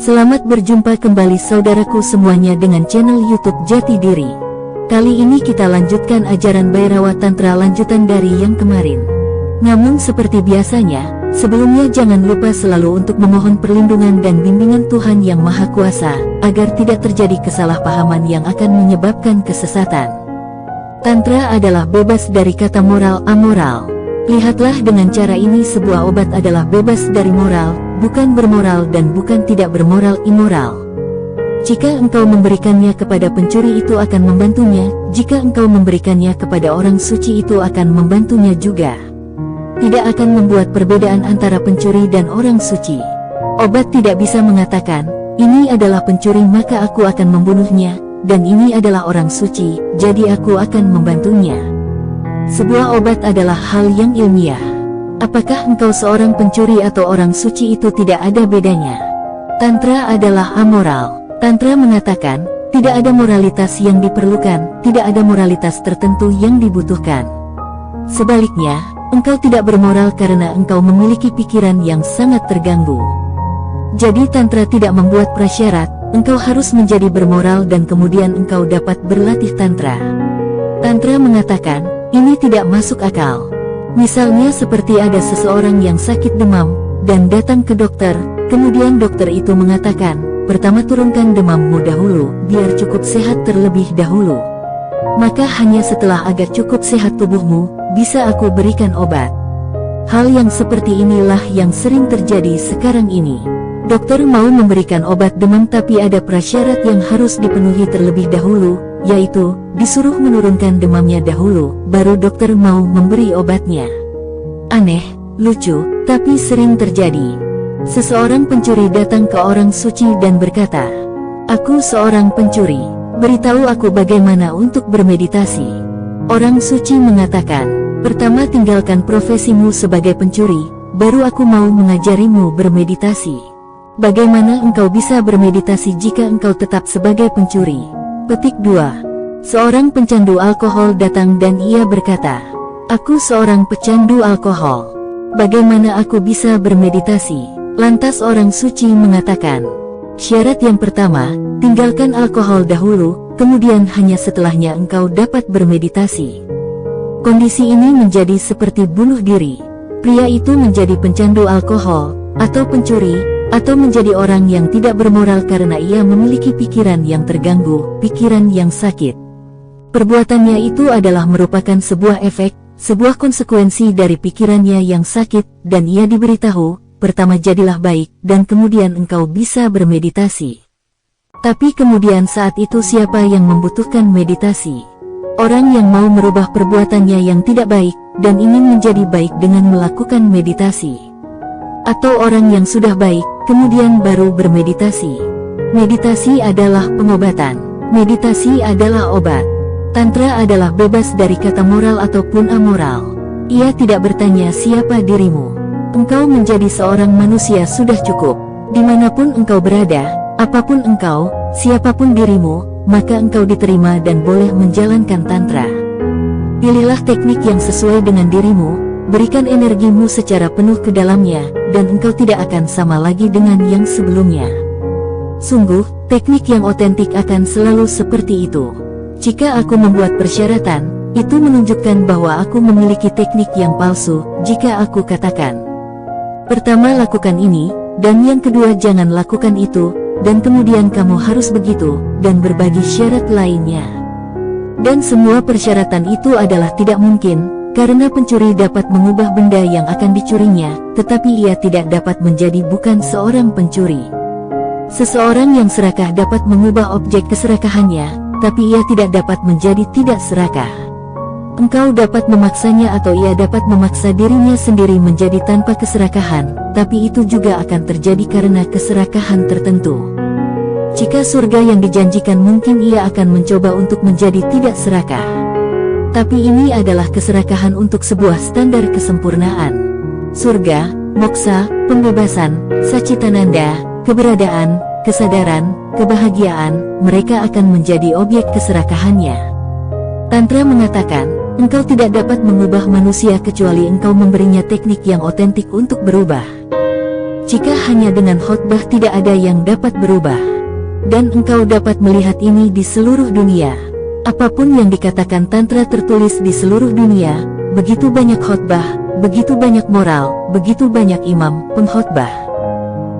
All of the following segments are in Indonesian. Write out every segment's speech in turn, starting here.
Selamat berjumpa kembali saudaraku semuanya dengan channel YouTube Jati Diri. Kali ini kita lanjutkan ajaran Bhairava Tantra lanjutan dari yang kemarin. Namun seperti biasanya, sebelumnya jangan lupa selalu untuk memohon perlindungan dan bimbingan Tuhan Yang Maha Kuasa, agar tidak terjadi kesalahpahaman yang akan menyebabkan kesesatan. Tantra adalah bebas dari kata moral amoral. Lihatlah dengan cara ini sebuah obat adalah bebas dari moral, bukan bermoral dan bukan tidak bermoral immoral. Jika engkau memberikannya kepada pencuri itu akan membantunya, jika engkau memberikannya kepada orang suci itu akan membantunya juga. Tidak akan membuat perbedaan antara pencuri dan orang suci. Obat tidak bisa mengatakan, ini adalah pencuri maka aku akan membunuhnya, dan ini adalah orang suci, jadi aku akan membantunya. Sebuah obat adalah hal yang ilmiah. Apakah engkau seorang pencuri atau orang suci itu tidak ada bedanya. Tantra adalah amoral. Tantra mengatakan, tidak ada moralitas yang diperlukan, tidak ada moralitas tertentu yang dibutuhkan. Sebaliknya, engkau tidak bermoral karena engkau memiliki pikiran yang sangat terganggu. Jadi Tantra tidak membuat prasyarat, engkau harus menjadi bermoral dan kemudian engkau dapat berlatih Tantra. Tantra mengatakan, ini tidak masuk akal. Misalnya seperti ada seseorang yang sakit demam, dan datang ke dokter, kemudian dokter itu mengatakan, pertama turunkan demammu dahulu, biar cukup sehat terlebih dahulu. Maka hanya setelah agak cukup sehat tubuhmu, bisa aku berikan obat. Hal yang seperti inilah yang sering terjadi sekarang ini. Dokter mau memberikan obat demam tapi ada prasyarat yang harus dipenuhi terlebih dahulu, yaitu, disuruh menurunkan demamnya dahulu, baru dokter mau memberi obatnya. Aneh, lucu, tapi sering terjadi. Seseorang pencuri datang ke orang suci dan berkata, aku seorang pencuri, beritahu aku bagaimana untuk bermeditasi. Orang suci mengatakan, pertama tinggalkan profesimu sebagai pencuri, baru aku mau mengajarimu bermeditasi. Bagaimana engkau bisa bermeditasi jika engkau tetap sebagai pencuri? Petik 2. Seorang pecandu alkohol datang dan ia berkata, aku seorang pecandu alkohol. Bagaimana aku bisa bermeditasi? Lantas orang suci mengatakan, syarat yang pertama, tinggalkan alkohol dahulu, kemudian hanya setelahnya engkau dapat bermeditasi. Kondisi ini menjadi seperti bunuh diri. Pria itu menjadi pencandu alkohol, atau pencuri, atau menjadi orang yang tidak bermoral karena ia memiliki pikiran yang terganggu, pikiran yang sakit. Perbuatannya itu adalah merupakan sebuah efek, sebuah konsekuensi dari pikirannya yang sakit, dan ia diberitahu, pertama jadilah baik, dan kemudian engkau bisa bermeditasi. Tapi kemudian saat itu siapa yang membutuhkan meditasi? Orang yang mau merubah perbuatannya yang tidak baik, dan ingin menjadi baik dengan melakukan meditasi. Atau orang yang sudah baik, kemudian baru bermeditasi. Meditasi adalah pengobatan. Meditasi adalah obat. Tantra adalah bebas dari kata moral ataupun amoral. Ia tidak bertanya siapa dirimu. Engkau menjadi seorang manusia sudah cukup. Dimanapun engkau berada, apapun engkau, siapapun dirimu, maka engkau diterima dan boleh menjalankan Tantra. Pilihlah teknik yang sesuai dengan dirimu. Berikan energimu secara penuh ke dalamnya, dan engkau tidak akan sama lagi dengan yang sebelumnya. Sungguh, teknik yang otentik akan selalu seperti itu. Jika aku membuat persyaratan, itu menunjukkan bahwa aku memiliki teknik yang palsu. Jika aku katakan, pertama lakukan ini, dan yang kedua jangan lakukan itu, dan kemudian kamu harus begitu, dan berbagi syarat lainnya. Dan semua persyaratan itu adalah tidak mungkin, karena pencuri dapat mengubah benda yang akan dicurinya, tetapi ia tidak dapat menjadi bukan seorang pencuri. Seseorang yang serakah dapat mengubah objek keserakahannya, tapi ia tidak dapat menjadi tidak serakah. Engkau dapat memaksanya atau ia dapat memaksa dirinya sendiri menjadi tanpa keserakahan, tapi itu juga akan terjadi karena keserakahan tertentu. Jika surga yang dijanjikan mungkin ia akan mencoba untuk menjadi tidak serakah. Tapi ini adalah keserakahan untuk sebuah standar kesempurnaan. Surga, moksa, pembebasan, Sacitananda, keberadaan, kesadaran, kebahagiaan, mereka akan menjadi objek keserakahannya. Tantra mengatakan, engkau tidak dapat mengubah manusia kecuali engkau memberinya teknik yang otentik untuk berubah. Jika hanya dengan khotbah tidak ada yang dapat berubah, dan engkau dapat melihat ini di seluruh dunia. Apapun yang dikatakan tantra tertulis di seluruh dunia, begitu banyak khotbah, begitu banyak moral, begitu banyak imam, pengkhotbah.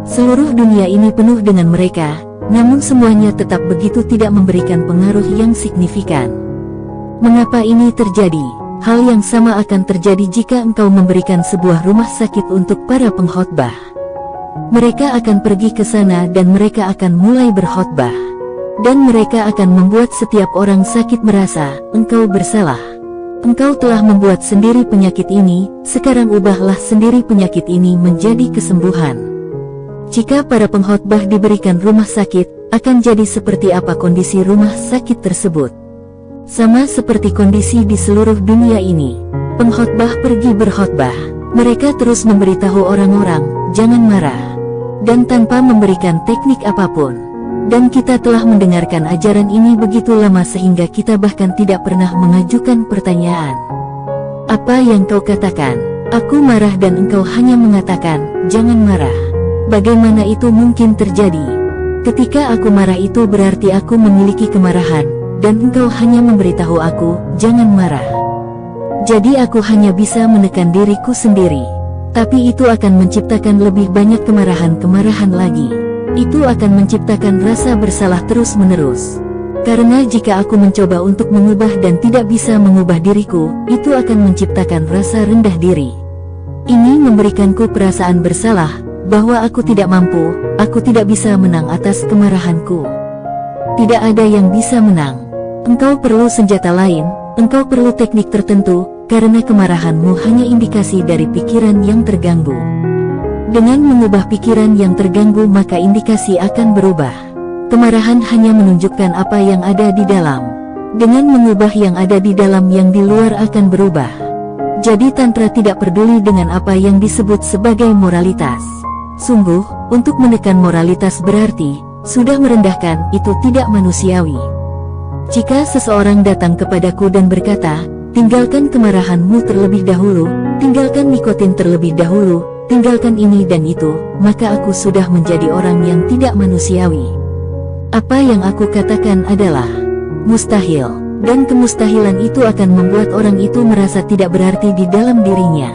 Seluruh dunia ini penuh dengan mereka, namun semuanya tetap begitu tidak memberikan pengaruh yang signifikan. Mengapa ini terjadi? Hal yang sama akan terjadi jika engkau memberikan sebuah rumah sakit untuk para pengkhotbah. Mereka akan pergi ke sana dan mereka akan mulai berkhotbah. Dan mereka akan membuat setiap orang sakit merasa, engkau bersalah. Engkau telah membuat sendiri penyakit ini, sekarang ubahlah sendiri penyakit ini menjadi kesembuhan. Jika para pengkhotbah diberikan rumah sakit, akan jadi seperti apa kondisi rumah sakit tersebut? Sama seperti kondisi di seluruh dunia ini. Pengkhotbah pergi berkhotbah. Mereka terus memberitahu orang-orang, jangan marah. Dan tanpa memberikan teknik apapun. Dan kita telah mendengarkan ajaran ini begitu lama sehingga kita bahkan tidak pernah mengajukan pertanyaan. Apa yang kau katakan? Aku marah dan engkau hanya mengatakan, jangan marah. Bagaimana itu mungkin terjadi? Ketika aku marah itu berarti aku memiliki kemarahan, dan engkau hanya memberitahu aku, jangan marah. Jadi aku hanya bisa menekan diriku sendiri. Tapi itu akan menciptakan lebih banyak kemarahan-kemarahan lagi. Itu akan menciptakan rasa bersalah terus-menerus. Karena jika aku mencoba untuk mengubah dan tidak bisa mengubah diriku, itu akan menciptakan rasa rendah diri. Ini memberikanku perasaan bersalah, bahwa aku tidak mampu, aku tidak bisa menang atas kemarahanku. Tidak ada yang bisa menang. Engkau perlu senjata lain, engkau perlu teknik tertentu, karena kemarahanmu hanya indikasi dari pikiran yang terganggu. Dengan mengubah pikiran yang terganggu maka indikasi akan berubah. Kemarahan hanya menunjukkan apa yang ada di dalam. Dengan mengubah yang ada di dalam yang di luar akan berubah. Jadi tantra tidak peduli dengan apa yang disebut sebagai moralitas. Sungguh, untuk menekan moralitas berarti, sudah merendahkan, itu tidak manusiawi. Jika seseorang datang kepadaku dan berkata, tinggalkan kemarahanmu terlebih dahulu, tinggalkan nikotin terlebih dahulu, tinggalkan ini dan itu, maka aku sudah menjadi orang yang tidak manusiawi. Apa yang aku katakan adalah mustahil, dan kemustahilan itu akan membuat orang itu merasa tidak berarti di dalam dirinya.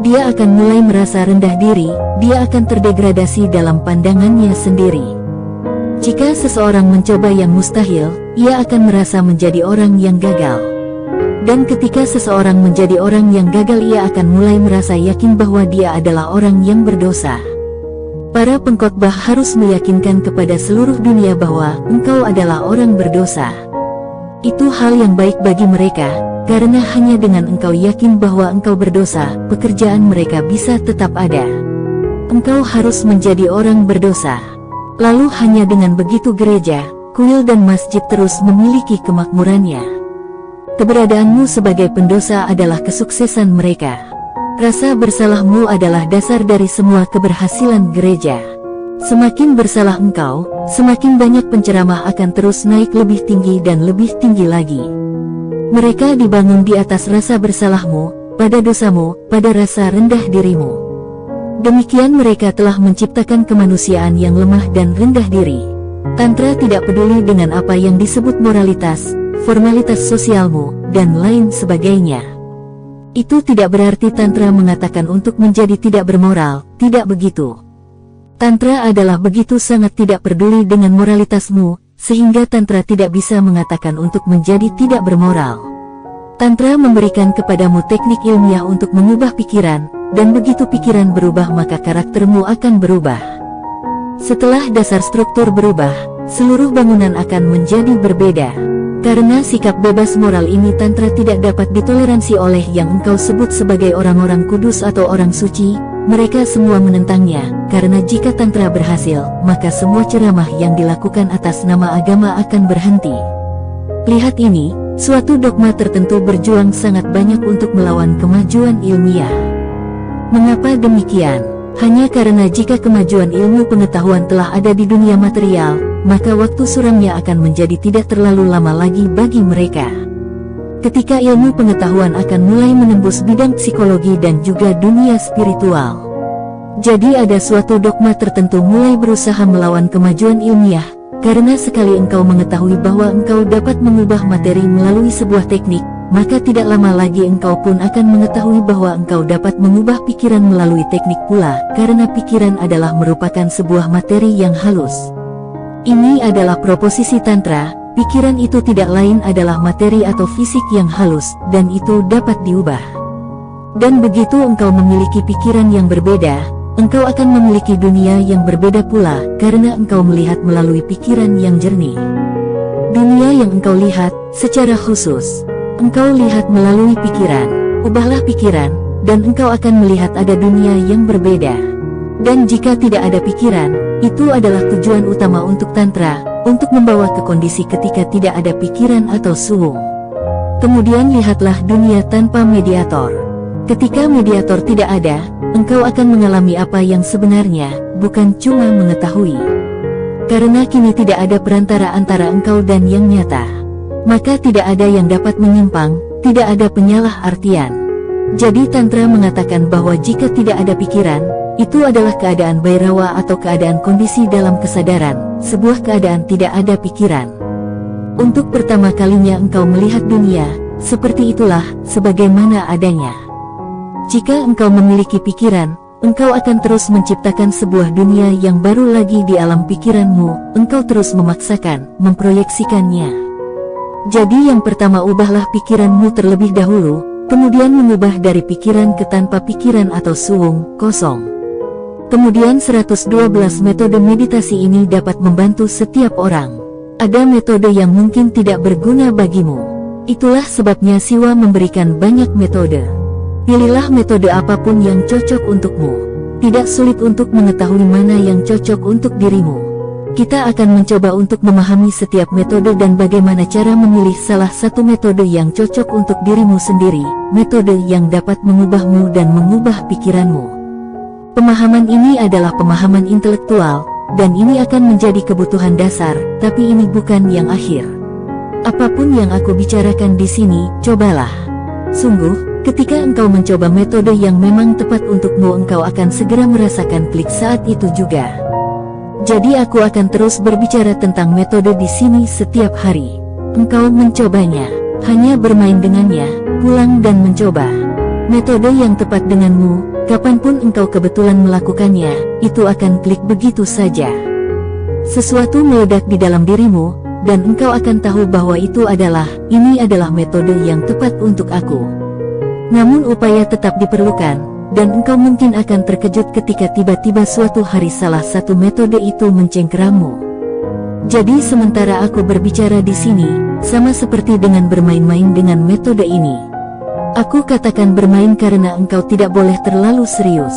Dia akan mulai merasa rendah diri, dia akan terdegradasi dalam pandangannya sendiri. Jika seseorang mencoba yang mustahil, ia akan merasa menjadi orang yang gagal. Dan ketika seseorang menjadi orang yang gagal ia akan mulai merasa yakin bahwa dia adalah orang yang berdosa. Para pengkhotbah harus meyakinkan kepada seluruh dunia bahwa engkau adalah orang berdosa. Itu hal yang baik bagi mereka, karena hanya dengan engkau yakin bahwa engkau berdosa, pekerjaan mereka bisa tetap ada. Engkau harus menjadi orang berdosa. Lalu hanya dengan begitu gereja, kuil dan masjid terus memiliki kemakmurannya. Keberadaanmu sebagai pendosa adalah kesuksesan mereka. Rasa bersalahmu adalah dasar dari semua keberhasilan gereja. Semakin bersalah engkau, semakin banyak penceramah akan terus naik lebih tinggi dan lebih tinggi lagi. Mereka dibangun di atas rasa bersalahmu, pada dosamu, pada rasa rendah dirimu. Demikian mereka telah menciptakan kemanusiaan yang lemah dan rendah diri. Tantra tidak peduli dengan apa yang disebut moralitas, formalitas sosialmu, dan lain sebagainya. Itu tidak berarti Tantra mengatakan untuk menjadi tidak bermoral, tidak begitu. Tantra adalah begitu sangat tidak peduli dengan moralitasmu, sehingga Tantra tidak bisa mengatakan untuk menjadi tidak bermoral. Tantra memberikan kepadamu teknik ilmiah untuk mengubah pikiran, dan begitu pikiran berubah maka karaktermu akan berubah. Setelah dasar struktur berubah, seluruh bangunan akan menjadi berbeda. Karena sikap bebas moral ini Tantra tidak dapat ditoleransi oleh yang engkau sebut sebagai orang-orang kudus atau orang suci. Mereka semua menentangnya, karena jika Tantra berhasil, maka semua ceramah yang dilakukan atas nama agama akan berhenti. Lihat ini, suatu dogma tertentu berjuang sangat banyak untuk melawan kemajuan ilmiah. Mengapa demikian? Hanya karena jika kemajuan ilmu pengetahuan telah ada di dunia material, maka waktu suramnya akan menjadi tidak terlalu lama lagi bagi mereka. Ketika ilmu pengetahuan akan mulai menembus bidang psikologi dan juga dunia spiritual, Jadi ada suatu dogma tertentu mulai berusaha melawan kemajuan ilmiah, karena sekali engkau mengetahui bahwa engkau dapat mengubah materi melalui sebuah teknik, maka tidak lama lagi engkau pun akan mengetahui bahwa engkau dapat mengubah pikiran melalui teknik pula, karena pikiran adalah merupakan sebuah materi yang halus. Ini adalah proposisi Tantra, pikiran itu tidak lain adalah materi atau fisik yang halus, dan itu dapat diubah. Dan begitu engkau memiliki pikiran yang berbeda, engkau akan memiliki dunia yang berbeda pula, karena engkau melihat melalui pikiran yang jernih. Dunia yang engkau lihat, secara khusus, engkau lihat melalui pikiran. Ubahlah pikiran, dan engkau akan melihat ada dunia yang berbeda. Dan jika tidak ada pikiran, itu adalah tujuan utama untuk Tantra, untuk membawa ke kondisi ketika tidak ada pikiran atau suwung. Kemudian lihatlah dunia tanpa mediator. Ketika mediator tidak ada, engkau akan mengalami apa yang sebenarnya, bukan cuma mengetahui. Karena kini tidak ada perantara antara engkau dan yang nyata, maka tidak ada yang dapat menyimpang, tidak ada penyalah artian. Jadi Tantra mengatakan bahwa jika tidak ada pikiran, itu adalah keadaan Bhairawa atau keadaan kondisi dalam kesadaran, sebuah keadaan tidak ada pikiran. Untuk pertama kalinya engkau melihat dunia, seperti itulah, sebagaimana adanya. Jika engkau memiliki pikiran, engkau akan terus menciptakan sebuah dunia yang baru lagi di alam pikiranmu, engkau terus memaksakan, memproyeksikannya. Jadi yang pertama ubahlah pikiranmu terlebih dahulu, kemudian mengubah dari pikiran ke tanpa pikiran atau suwung, kosong. Kemudian 112 metode meditasi ini dapat membantu setiap orang. Ada metode yang mungkin tidak berguna bagimu. Itulah sebabnya Siwa memberikan banyak metode. Pilihlah metode apapun yang cocok untukmu. Tidak sulit untuk mengetahui mana yang cocok untuk dirimu. Kita akan mencoba untuk memahami setiap metode dan bagaimana cara memilih salah satu metode yang cocok untuk dirimu sendiri, metode yang dapat mengubahmu dan mengubah pikiranmu. Pemahaman ini adalah pemahaman intelektual, dan ini akan menjadi kebutuhan dasar, tapi ini bukan yang akhir. Apapun yang aku bicarakan di sini, cobalah. Sungguh, ketika engkau mencoba metode yang memang tepat untukmu, engkau akan segera merasakan klik saat itu juga. Jadi aku akan terus berbicara tentang metode di sini setiap hari. Engkau mencobanya, hanya bermain dengannya, pulang dan mencoba. Metode yang tepat denganmu, kapanpun engkau kebetulan melakukannya, itu akan klik begitu saja. Sesuatu meledak di dalam dirimu, dan engkau akan tahu bahwa ini adalah metode yang tepat untuk aku. Namun upaya tetap diperlukan, dan engkau mungkin akan terkejut ketika tiba-tiba suatu hari salah satu metode itu mencengkeramu. Jadi sementara aku berbicara di sini, sama seperti dengan bermain-main dengan metode ini. Aku katakan bermain karena engkau tidak boleh terlalu serius.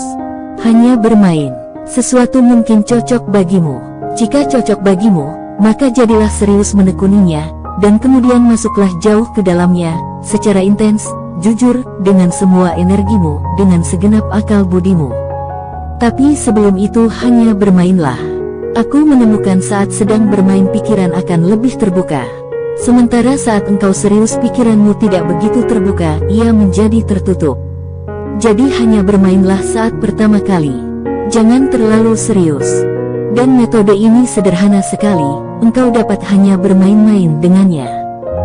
Hanya bermain. Sesuatu mungkin cocok bagimu. Jika cocok bagimu, maka jadilah serius menekuninya, dan kemudian masuklah jauh ke dalamnya, secara intens, jujur, dengan semua energimu, dengan segenap akal budimu. Tapi sebelum itu hanya bermainlah. Aku menemukan saat sedang bermain pikiran akan lebih terbuka. Sementara saat engkau serius pikiranmu tidak begitu terbuka, ia menjadi tertutup. Jadi hanya bermainlah saat pertama kali. Jangan terlalu serius. Dan metode ini sederhana sekali, engkau dapat hanya bermain-main dengannya.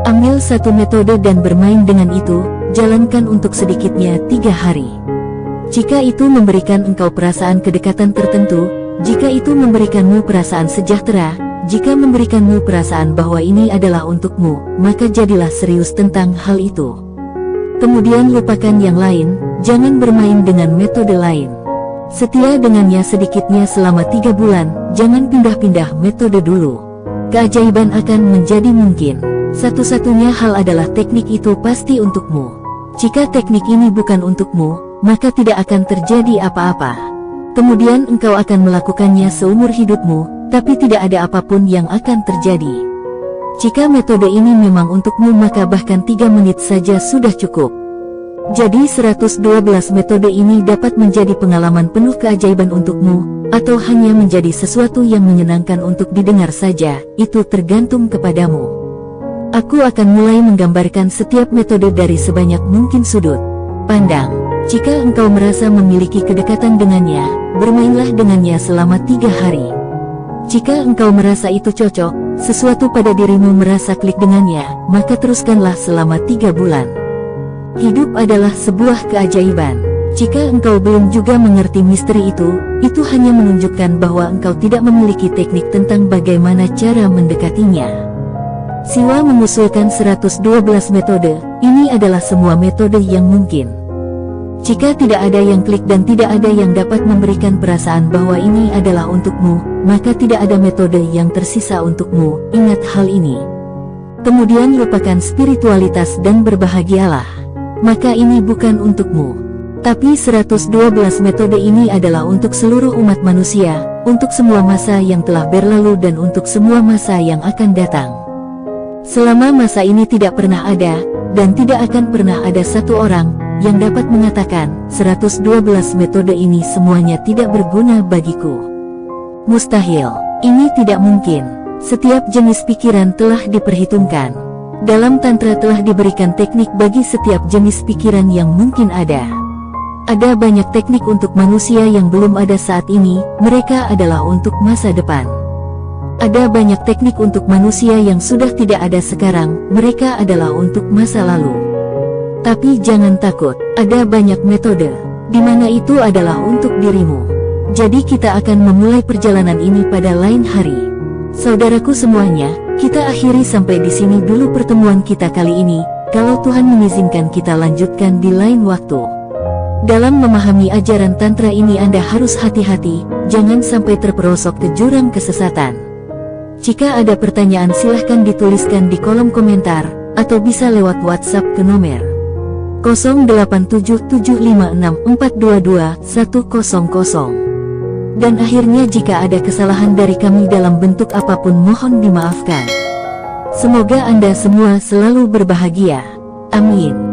Ambil satu metode dan bermain dengan itu, jalankan untuk sedikitnya 3 hari. Jika itu memberikan engkau perasaan kedekatan tertentu, jika itu memberikanmu perasaan sejahtera, jika memberikanmu perasaan bahwa ini adalah untukmu, maka jadilah serius tentang hal itu. Kemudian lupakan yang lain, jangan bermain dengan metode lain. Setia dengannya sedikitnya selama 3 bulan, jangan pindah-pindah metode dulu. Keajaiban akan menjadi mungkin. Satu-satunya hal adalah teknik itu pasti untukmu. Jika teknik ini bukan untukmu, maka tidak akan terjadi apa-apa. Kemudian engkau akan melakukannya seumur hidupmu, tapi tidak ada apapun yang akan terjadi. Jika metode ini memang untukmu, maka bahkan 3 menit saja sudah cukup. Jadi 112 metode ini dapat menjadi pengalaman penuh keajaiban untukmu, atau hanya menjadi sesuatu yang menyenangkan untuk didengar saja, itu tergantung kepadamu. Aku akan mulai menggambarkan setiap metode dari sebanyak mungkin sudut pandang. Jika engkau merasa memiliki kedekatan dengannya, bermainlah dengannya selama 3 hari. Jika engkau merasa itu cocok, sesuatu pada dirimu merasa klik dengannya, maka teruskanlah selama 3 bulan. Hidup adalah sebuah keajaiban. Jika engkau belum juga mengerti misteri itu hanya menunjukkan bahwa engkau tidak memiliki teknik tentang bagaimana cara mendekatinya. Siwa mengusulkan 112 metode, ini adalah semua metode yang mungkin. Jika tidak ada yang klik dan tidak ada yang dapat memberikan perasaan bahwa ini adalah untukmu, maka tidak ada metode yang tersisa untukmu, ingat hal ini. Kemudian lupakan spiritualitas dan berbahagialah. Maka ini bukan untukmu. Tapi 112 metode ini adalah untuk seluruh umat manusia, untuk semua masa yang telah berlalu dan untuk semua masa yang akan datang. Selama masa ini tidak pernah ada, dan tidak akan pernah ada satu orang yang dapat mengatakan, 112 metode ini semuanya tidak berguna bagiku. Mustahil. Ini tidak mungkin. Setiap jenis pikiran telah diperhitungkan. Dalam Tantra telah diberikan teknik bagi setiap jenis pikiran yang mungkin ada. Ada banyak teknik untuk manusia yang belum ada saat ini, mereka adalah untuk masa depan. Ada banyak teknik untuk manusia yang sudah tidak ada sekarang, mereka adalah untuk masa lalu. Tapi jangan takut, ada banyak metode, di mana itu adalah untuk dirimu. Jadi kita akan memulai perjalanan ini pada lain hari. Saudaraku semuanya, kita akhiri sampai di sini dulu pertemuan kita kali ini, kalau Tuhan mengizinkan kita lanjutkan di lain waktu. Dalam memahami ajaran Tantra ini Anda harus hati-hati, jangan sampai terperosok ke jurang kesesatan. Jika ada pertanyaan silahkan dituliskan di kolom komentar, atau bisa lewat WhatsApp ke nomor 087756422100. Dan akhirnya jika ada kesalahan dari kami dalam bentuk apapun mohon dimaafkan. Semoga Anda semua selalu berbahagia. Amin.